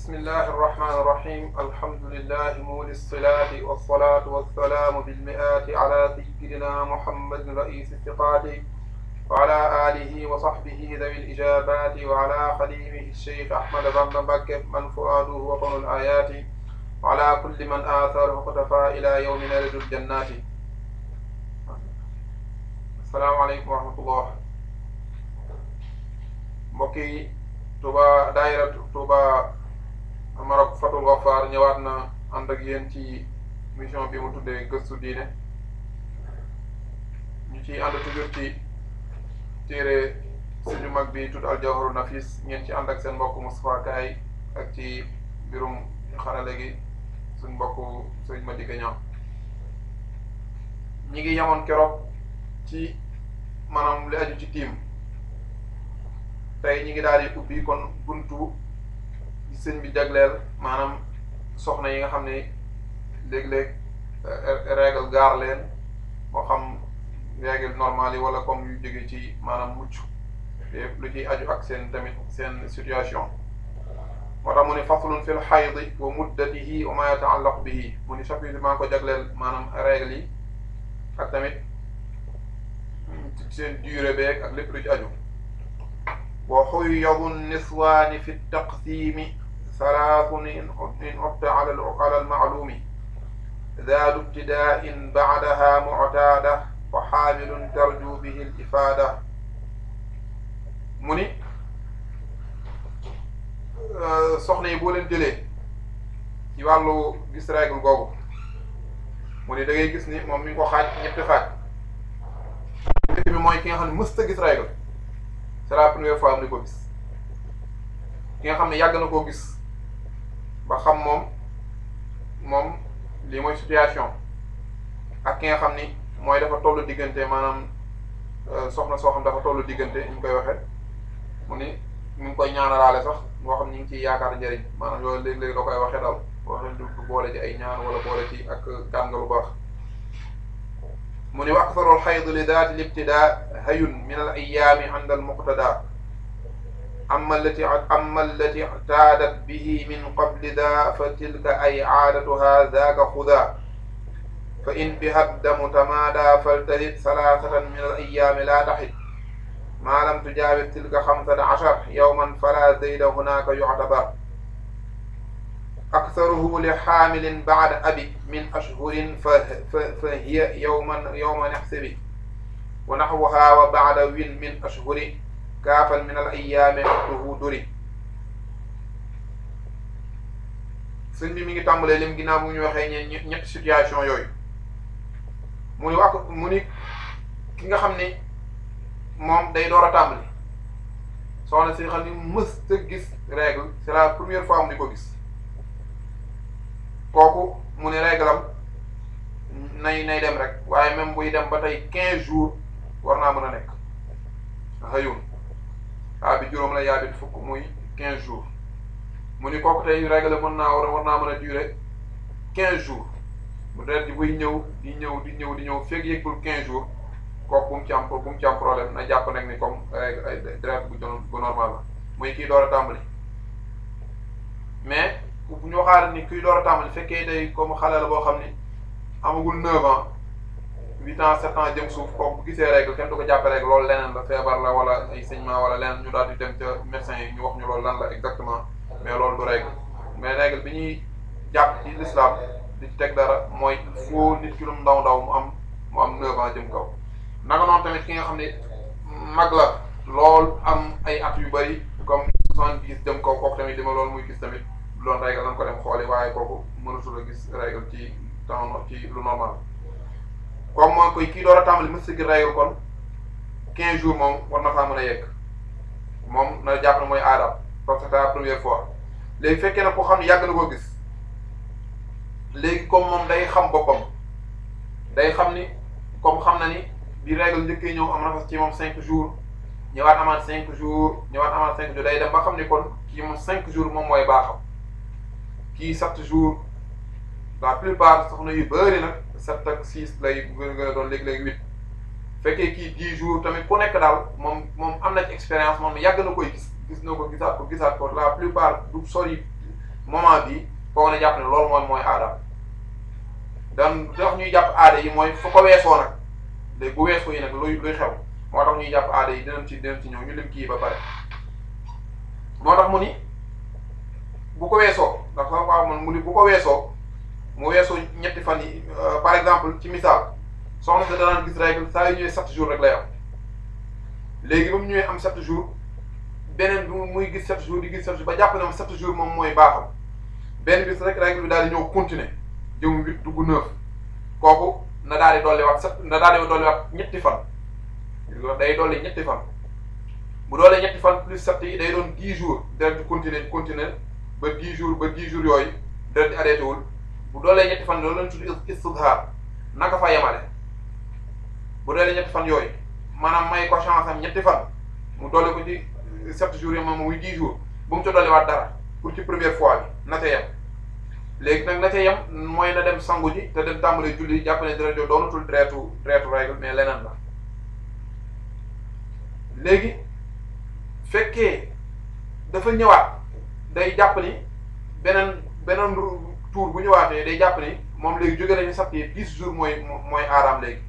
بسم الله الرحمن الرحيم الحمد لله مولي الصلاة والصلاة والسلام بالمئات على سيدنا محمد رئيس الثقات وعلى آله وصحبه ذوي الإجابات وعلى خليفه الشيخ أحمد بن بكر من فؤاده وطن الآيات وعلى كل من آثاره اقتفى إلى يوم نرد الجنات. السلام عليكم ورحمة الله. mbokki Touba daayira Touba Maroc Fatul Waffar ñëwaat na ànd ak yéen ci mission bi mu tuddee gëstu diine ñu ci ànd toujours ci téere suñu mag bi tudd al jawharu nafis ngeen ci ànd ak seen mbokk Moustapha Kaay ak ci mbirum xarale gi suñ mbokk sëriñ Madické Niang. ñi ngi yemoon keroog ci maanaam li aju ci tiim. tey ñi ngi daal di ubbi kon buntu sëñ bi jagleel maanaam soxna yi nga xam ne léeg-léeg règle gaar leen moo xam règle normale yi wala comme yu jóge ci maanaam mucc lépp lu ciy aju ak seen tamit seen situation. moo tax mu ne faslun fil xaydi wa muddatihi wa ma yataallaq bihi mu ni chapitre maa ko jagleel maanaam règle yi ak tamit seen durée beeg ak lépp lu ci aju. وحيض النسوان في التقسيم ثلاث إن عدت على المعلوم ذات ابتداء بعدها معتادة وحامل ترجو به الإفادة. mu ni soxna yi boo leen jëlee ci wàllu gis règle googu mu ni da ngay gis ni moom mi ngi ko xaaj ñetti xaaj. njëkk bi mooy ki nga xam ne mësta gis règle. c'est la première fois am di ko gis ki nga xam ne yàgg na koo gis ba xam moom lii mooy situation ak ki nga xam ni mooy dafa tollu diggante maanaam soxna soo xam dafa tollu diggante ñu koy waxee mu ni mu ngi koy ñaanalaale sax moo xam ñu ngi ciy yaakaar njëriñ maanaam loolu léeg-léeg da koy waxee daal boo xam du boole ci ay ñaan wala boole ci ak gànga lu baax. mu ni wa aktharul xayd li daati libtidaa hayun min al ayaami inda al muqtada amma allati ictaadat bihi min qabli daa fa tilka ay caadatuha daaka xudaa fa in biha damu tamaada faltazid salaasatan min al ayaami laa taxid maa lam tujaawir tilka xamsata cashar yowman fala zayda hunaaka yuctabar أكثره لحامل بعد أبي من أشهر فهي يوما نحسب ونحوها وبعد وين من أشهر كافا من الأيام عقده دري. sëñ bi mi ngi tàmbalee lim ginnaaw bu ñu waxee ñetti situation yooyu mu ni ki nga xam ni moom day door a tàmbali soxna si xam ni mës ta gis règle c'est la première fois mu di ko gis. kooku mu ne réglam nay dem rek waaye même buy dem ba tey 15 jours war naa mën a nekk xëyun yaa bi juróom la yaa bi fukk muy 15 jours mu ni kooku tey régle war naa mën a durer 15 jours mu deret ji buy ñëw di ñëw fekk yëggul 15 jours kooku bu mu ci am problème na jàpp nag ni comme deret bu normal la muy kii door a tàmbali mais bu ñu waxaare ni kuy door a tàmbali fekkee day comme xale la boo xam ni amagul 9 ans 8 ans 7 ans jëm suuf kooku bu gisee règle kenn du ko jàppe règle loolu leneen la feebar la wala ay saignement wala leneen ñu daal di dem ca médecin yi ñu wax ñu loolu lan la exactement mais loolu du règle mais règle bi ñuy jàpp ci l'islam di ci teg dara mooy il faut nit ki lu ndaw mu am 9 ans jëm kaw. naka noonu tamit ki nga xam ne mag la lool am ay at yu bari comme 70 jëm kaw kooku tamit dima loolu muy gis tamit. loolu règle nañ ko dem xooli waaye kooku mënatul a gis règle ci temps ci lu normal comme mooy koy kii door a tàmbali mës gi règle kon 15 jours moom war na faa mën a yegg moom na jàpp ne mooy aadam parce que c'est la première fois. léegi fekkee na ko xam ne yàgg na koo gis léegi comme moom day xam boppam day xam ni comme xam na ni bi règle njëkkee ñëw am na fa ci moom 5 jours ñëwaat amaat 5 jours day dem ba xam ni kon kii moom 5 jours moom mooy baaxam. kii 7 jours la plupart soxna yu bëri nag 7 ak 6 lay gën a doon léegi-léegi 8 fekkee kii 10 jours tamit ku nekk daal moom am na ci expérience moom yàgg na koy gis na ko gisaat ko la plupart du sori moment bii kooku ne jàpp ne loolu mooy aadaam. dan tax ñuy jàpp aada yi mooy fu ko weesoo nag léegi bu weesoo yi nag luy xew moo tax ñuy jàpp aada yi dinañ ci ñëw ñu lim kii ba pare. moo tax mu ni bu ko weesoo ndax sax waaw man mu ni bu ko weesoo mu weesoo ñetti fan yi par exemple ci misaal soxna sa danaan gis règle saa yu ñëwee 7 jours rek lay am léegi ba mu ñëwee am 7 jours beneen bi muy gis 7 jours di gis 7 jours ba jàpp ne moom 7 jours moom mooy baaxam benn bis rek règle bi daal di ñëw continuer jëm 8 dugg 9 kooku na daal di dolliwaat 7 na daal di dolliwaat ñetti fan day dolli ñetti fan bu doolee ñetti fan plus 7 yi day doon 10 jours deret di continuer ba 10 jours yooyu deret di arrêté wul bu doolee ñetti fan loolu lañ tudd istidhaar naka fa yemale bu doolee ñetti fan yooyu maanaam may ko chance am ñetti fan mu doole ko ci 7 jours yi moom muy 10 jours bu mu ca dolliwaat dara pour ci première fois bi na ca yem léegi nag na ca yem mooy na dem sangu ji te dem tàmbalee julli jàpp ne deret yoo doonatul deretu règle mais leneen la léegi fekkee dafa ñëwaat day jàpp ni beneen tour bu ñëwaatee day jàpp ni moom léegi jóge nañu sax 10 jours mooy aaraam léegi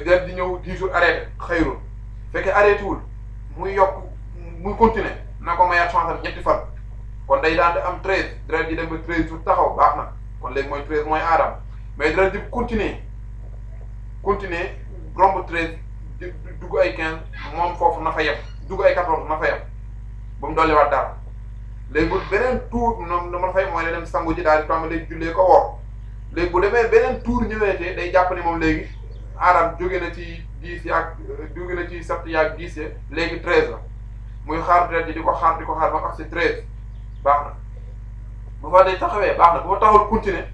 deret di ñëw 10 jours arrêté xëyrul fekkee arrêté wul muy yokk muy continuer na ko mayaat chance am ñetti fan kon day daan di am 13 deret di dem ba 13 jours taxaw baax na kon léegi mooy 13 mooy aaraam mais deret di continuer romb 13 dugg ay 15 moom foofu na fa yem dugg ay 14 na fa yem ba mu dolliwaat dara léegi bu beneen tour noonu dama fay mooy ne dem sangu ji daal di tàmbali jullee ko woor léegi bu demee beneen tour ñëweetee day jàpp ni moom léegi aadam jóge na ci 10 yaag jóge na ci 7 yaag 10 léegi 13 la muy xaar deret ji di ko xaar ba mu agsi 13 baax na bu fa day taxawee baax na bu fa taxawul continuer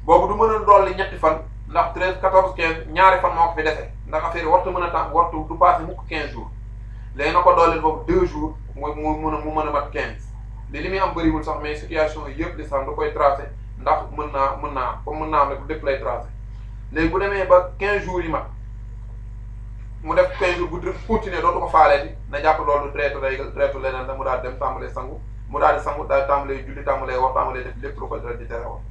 boobu du mën a dolli ñetti fan ndax 13 14 15 ñaari fan moo ko fi dese ndax affaire yi wartu mën a tax wartu du passé mukk 15 jours léegi na ko dooleel boobu 2 jours mu mën a mat 15 li muy am bëriwul sax mais situation yëpp di sax da koy tracé ndax mën naa am rek lépp lay tracé léegi bu demee ba 15 jours yi mat mu def 15 jours bu continuer dootu ko faaleeti na jàpp loolu deretu leneen la mu daal dem tàmbalee sangu mu daal di sangu daal di tàmbalee julli tàmbalee wax tàmbalee def lépp lu ko deret di tere woon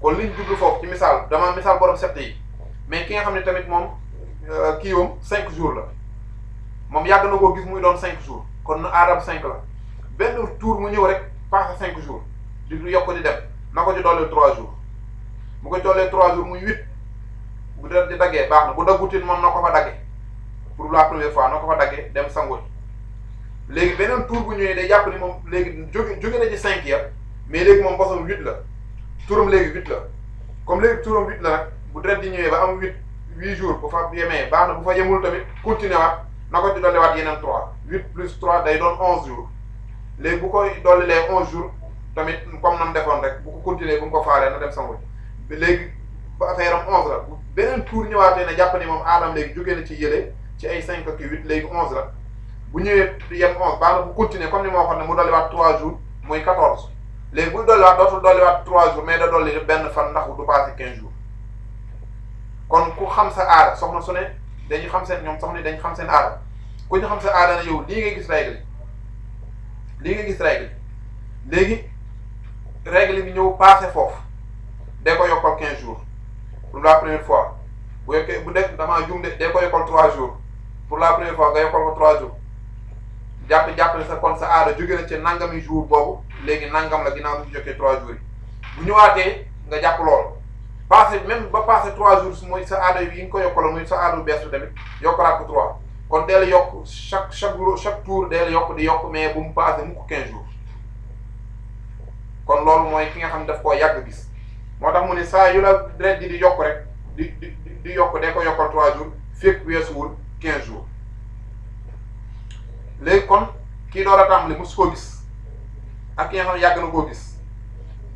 kon liñ jublu foofu ci misaal dama misaal borom 7 yi mais ki nga xam ne tamit moom kiiwam 5 jours la moom yàgg na koo gis muy doon 5 jours kon na aadam 5 la benn tour mu ñëw rek passé 5 jours di yokk di dem na ko ci dooleel 3 jours bu ko doolee 3 jours muy 8 bu deret di daggee baax na bu daggutin moom na ko fa daggee pour la première fois na ko fa daggee dem sangu léegi beneen tour bu ñëwee day jàpp ni moom léegi jóge na ci 5 ya mais léegi moom bosam 8 la turam léegi 8 la comme léegi turam 8 la nag bu deret di ñëwee ba am 8 jours bu fa yemee baax na bu fa yemul tamit continuer waat na ko ci dolliwaat yeneen 3 8 plus 3 day doon 11 jours léegi bu koy dollilee 11 jours tamit comme nam defoon rek bu ko continuer bu mu ko faalee na dem sangu léegi ba affaire am 11 la bu beneen tour ñëwaatee ne jàpp ni moom aadam léegi jógee na ci yële ci ay 5 ak 8 léegi 11 la bu ñëwee yem 11 baax na bu continuer comme ni ma waxoon ne mu dolliwaat 3 jours muy 14 léegi buy dolliwaat dootul dolliwaat 3 jours mais da dolli benn fan ndax du passé 15 jours kon ku xam sa aada soxna su ne dañuy xam seen ñoom soxna dañu xam seen aada ku ñu xam sa aada na yow lii ngay gis règle léegi règle bi ñëw passé foofu day ko yokkal 15 jours pour la première fois bu yokkee bu def damaa jum de day ko yokkal 3 jours pour la première fois nga yokkal ko 3 jours jàpp ne sa kon sa aada jóge na ci nangami jour boobu léegi nangam la ginnaaw bu jokkee 3 jours yi bu ñëwaatee nga jàpp lool passé même ba passé 3 jours mooy sa aada yi nga ko yokkaloon muy sa aada bu bees bi tamit yokkalaat ko 3 kon deel yokk chaque tour deel yokk di yokk mais bu mu passé mukk 15 jours kon loolu mooy ki nga xam ne daf koo yàgg gis moo tax mu ne saa yu la deret ji di yokk rek di yokk day ko yokkal 3 jours fekk weesuwul 15 jours léegi kon kii door a tàmbali mosu koo gis ak ki nga xam ne yàgg na koo gis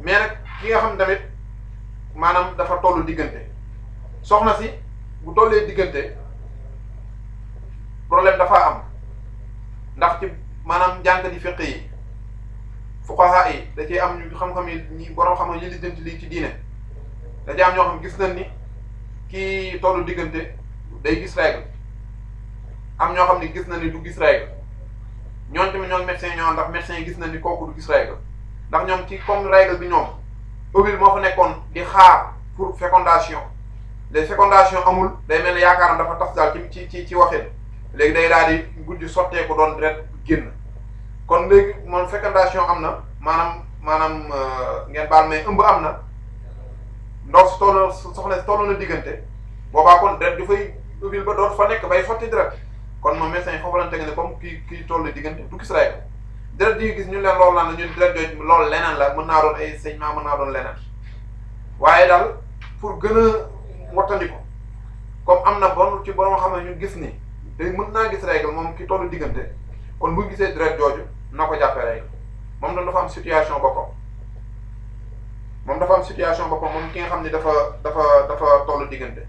mais nag ki nga xam ne tamit maanaam dafa tollu diggante soxna si bu tollee diggante problème dafa am ndax ci maanaam jàngat yi fiqh yi fuqaha yi da cee am ñu xam-xam yi ñi borom xam-xam yi lijjanti lii ci diine da cee am ñoo xam gis nañ ni kii tollu diggante day gis règle am ñoo xam ni gis nañ ni du gis règle ñooñu tamit ñoo médecin ñoo ndax médecin yi gis nañ ni kooku du gis règle ndax ñoom ci comme règle bi ñoom ovule moo fa nekkoon di xaar pour fécondation les fécondation amul day mel ne yaakaaram dafa tas daal ci waxin léegi day daal di guddi sotteeku doon deret génn kon léegi moom fécondation am na maanaam ngeen baal mais ëmb am na ndaw si toll soxna si toll na diggante boobaa kon deret du fay ovule ba doot fa nekk bay sotti deret kon moom médecin yi foofu lañ teg ne comme kii toll na diggante du gis règle deret yi gis ñun leen loolu lan la ñun deret jooju loolu leneen la mën naa doon ay saignement mën naa doon leneen waaye daal pour gën a wattandiku comme am na bon ci borom xam ne ñu gis ni day mën naa gis règle moom ki tollu diggante kon bu gisee deret jooju na ko jàppee règle moom dafa am situation boppam moom ki nga xam ne dafa tollu diggante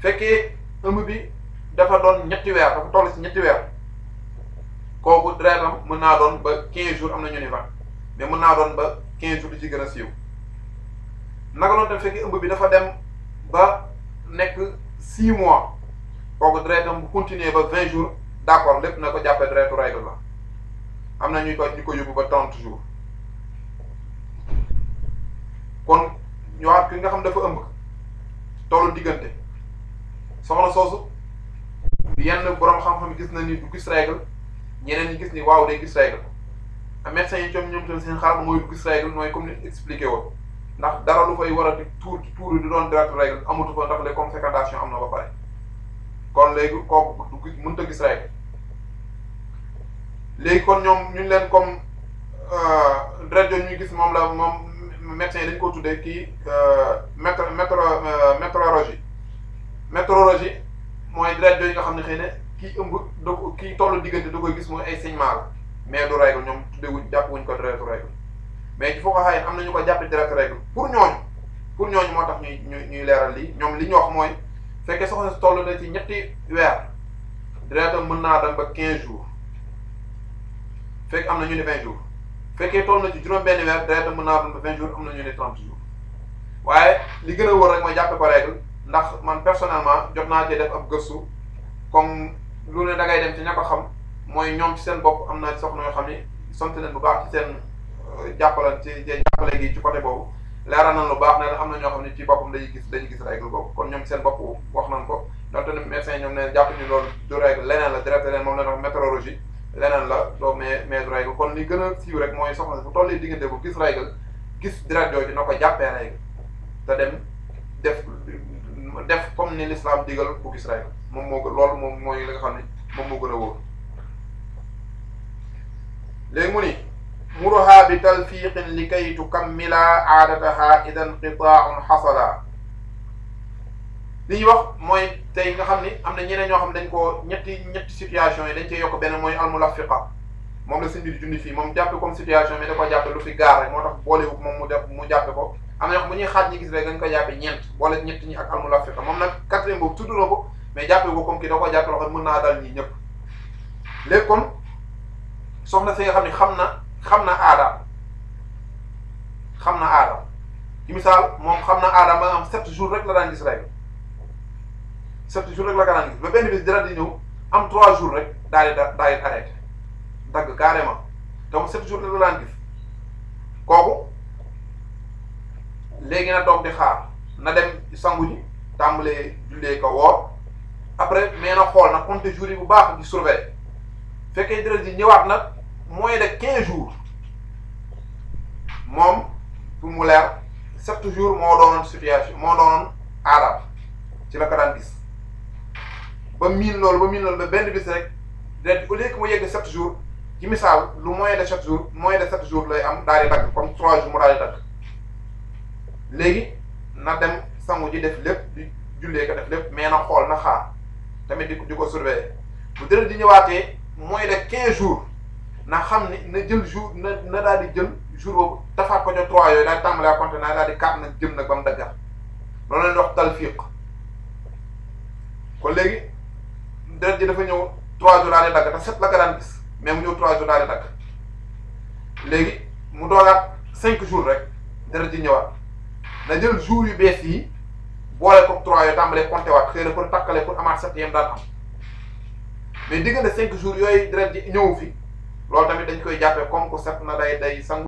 fekkee ëmb bi dafa doon ñetti weer dafa toll ci ñetti weer kooku deretam mën naa doon ba 15 jours am na ñu ni 20 mais mën naa doon ba 15 jours di ci gën a siiw naka noonu tam fekkee ëmb bi dafa dem ba nekk 6 mois kooku deretam bu continuer ba 20 jours d'accord lépp na ko jàppee deretu règle la am na ñu ko yóbbu ba 30 jours kon ñu waxaat ki nga xam dafa ëmb tollu diggante soxna soosu yenn borom xam-xam gis na ni du gis règle ñeneen ñi gis ni waaw day gis règle médecins yi ñoom tam seen xalaat mooy du gis règle mooy comme ni expliqué woon ndax dara lu fay war a di tuur di doon direct règle amatu fa ndax les comme fécondation am na ba pare kon léegi kooku du mënut a gis règle léegi kon ñoom ñu leen comme deret yooyu ñuy gis moom médecins yi dañ ko tuddee kii météorologie mooy deret yooyu nga xam ne xëy na kii ëmb da ko kii tollu diggante da koy gis mooy ay saignement la mais du règle ñoom tuddewuñ jàpp wuñ ko deretu règle mais ci foo ko xaye am na ñu ko jàppe deretu règle pour ñooñu moo tax ñuy leeral lii ñoom li ñu wax mooy fekkee soxna si toll na ci ñetti weer deretam mën naa dem ba 15 jours fekk am na ñu ne 20 jours fekkee toll na ci juróom-benn weer deretam mën naa dem ba 20 jours am na ñu ne 30 jours waaye li gën a wóor rek mooy jàppe ko règle ndax man personnellement jot naa cee def ab gëstu comme lu ne da ngay dem ci ña ko xam mooy ñoom ci seen bopp am na soxna yoo xam ni sant leen bu baax ci seen jàppale gi ci côté boobu leeral nañ lu baax ne am na ñoo xam ne ci boppam dañuy gis règle boobu kon ñoom seen bopp wax nañ ko donte ne médecin ñoom ne jàpp ñu loolu du règle leneen la direct leen moom la wax météorologie leneen la doo mais du règle kon li gën a siiw rek mooy soxna bu tollee diggante bu gis règle gis direct jooju na ko jàppee règle te dem def comme ni l'islam digal bu gis règle loolu moom mooy li nga xam ne moom moo gën a wóor léegi mu ni muruha bi talfiqin li kay tukammila aadataha ida inqitaaun xasala li ñuy wax mooy tey nga xam ni am na ñeneen ñoo xam dañ ko ñetti situation yi dañ cee yokk benn mooy almulafiqa moom la sëñ bi di jundi fii moom jàppe comme situation mais da ko jàppe lu fi gaar rek moo tax boolewu moom mu jàppe ko am na ñoo xam bu ñuy xaaj ñi gis rek dañ ko jàppe ñeent boole ñett ñi ak almulafiqa moom nag quatrième boobu tudd na ko mais jàppe ko comme kii da ko jàppe loo xam mën naa dal ñii ñëpp léegi kon soxna si nga xam ne xam na aadaam ci misaal moom xam na aadaam ba nga am 7 jours rek la daan gis règle 7 jours rek la daan gis ba benn bis dara di ñëw am 3 jours rek daal di arrêté dagg carrément te moom 7 jours rek la daan gis kooku léegi na toog di xaar na dem sangu ji tàmbalee jullee ko woor après mais na xool na compter jours yi bu baax di surveiller fekkee deret ji ñëwaat na moins de 15 jours moom pour mu leer 7 jours moo doonoon situation moo doonoon aadam ci la ko daan gis ba miin loolu ba benn bis rek deret au lieu que mu yegg 7 jours ci misaal lu moins de 7 jours lay am daal di dagg comme 3 jours mu daal di dagg léegi na dem sangu ji def lépp di jullee ko def lépp mais na xool na xaar tamit di ko surveiller bu deret di ñëwaatee moins de 15 jours na xam ni na jël jour na daal di jël jour boobu tafaat ko ca 3 yooyu daal di tàmbalee à compter naa daal di 4 nag jëm nag ba mu daggat loolu leen di wax talfiq kon léegi deret ji dafa ñëw 3 jours daal di dagg te 7 la ko daan gis mais mu ñëw 3 jours daal di dagg léegi mu doogaat 5 jours rek deret ji ñëwaat na jël jour yu bees yi boole ko 3 yooyu tàmbalee compter waat xëy na pour takkale pour amaat 7e daan am mais diggante 5 jours yooyu deret ji ñëw fi loolu tamit dañ koy jàppee comme que set na day sangu